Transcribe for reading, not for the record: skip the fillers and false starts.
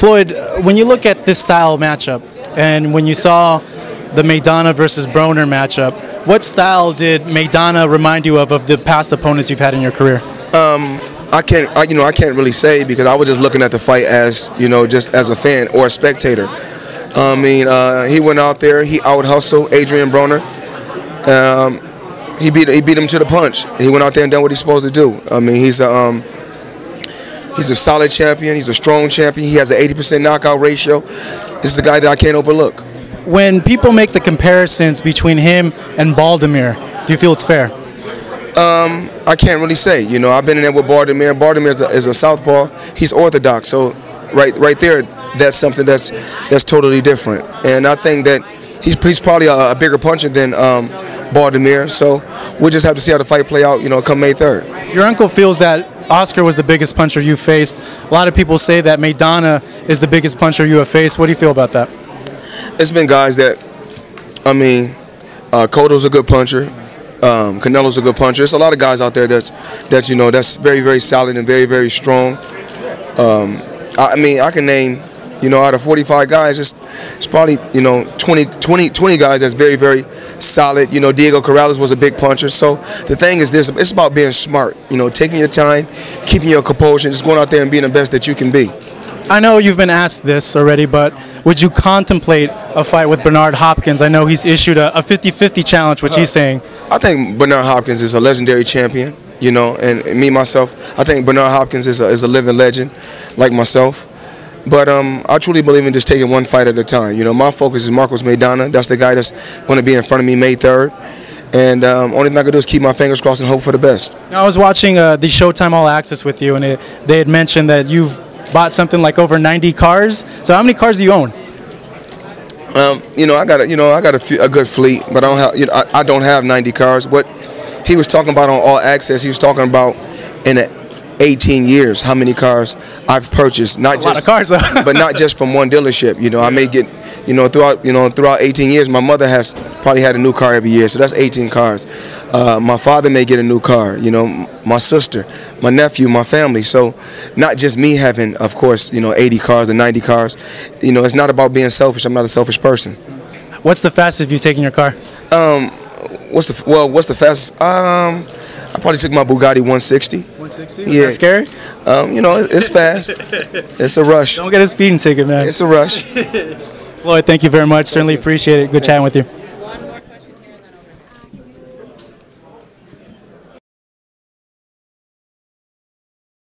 Floyd, when you look at this style matchup, and when you saw the Maidana versus Broner matchup, what style did Maidana remind you of the past opponents you've had in your career? I can't really say, because I was just looking at the fight as, just as a fan or a spectator. I mean, he went out there, he out-hustled Adrian Broner. He beat him to the punch. He went out there and done what he's supposed to do. I mean, he's a solid champion. He's a strong champion. He has an 80% knockout ratio. This is a guy that I can't overlook. When people make the comparisons between him and Baldomir, do you feel it's fair? I can't really say. I've been in there with Baldomir. Baldomir is a southpaw. He's orthodox. So right there, that's something that's totally different. And I think that he's probably a bigger puncher than Baldomir. So we'll just have to see how the fight play out, come May 3rd. Your uncle feels that Oscar was the biggest puncher you faced. A lot of people say that Maidana is the biggest puncher you have faced. What do you feel about that? It's been guys that, Cotto's a good puncher. Canelo's a good puncher. There's a lot of guys out there that's very, very solid and very, very strong. I can name, out of 45 guys, it's probably 20 guys that's very, very solid. Diego Corrales was a big puncher. So the thing is this: it's about being smart. Taking your time, keeping your composure, just going out there and being the best that you can be. I know you've been asked this already, but would you contemplate a fight with Bernard Hopkins? I know he's issued a 50-50 challenge, which he's saying. I think Bernard Hopkins is a legendary champion, and me, myself, I think Bernard Hopkins is a living legend, like myself. But I truly believe in just taking one fight at a time. My focus is Marcos Maidana. That's the guy that's going to be in front of me May 3rd. And only thing I can do is keep my fingers crossed and hope for the best. Now, I was watching the Showtime All Access with you, and they had mentioned that you've bought something like over 90 cars. So how many cars do you own? I got a good fleet, but I don't have 90 cars. What he was talking about on All Access, he was talking about in 18 years how many cars I've purchased, not just a lot of cars, but not just from one dealership. I may get, throughout 18 years, my mother has probably had a new car every year, so that's 18 cars. My father may get a new car. My sister, my nephew, my family. So not just me having, of course, 80 cars or 90 cars. It's not about being selfish. I'm not a selfish person. What's the fastest you've taken your car? What's the fastest? I probably took my Bugatti 160. 160? Yeah. Is that scary? It's fast. It's a rush. Don't get a speeding ticket, man. It's a rush. Floyd, thank you very much. Certainly appreciate it. Good chatting with you.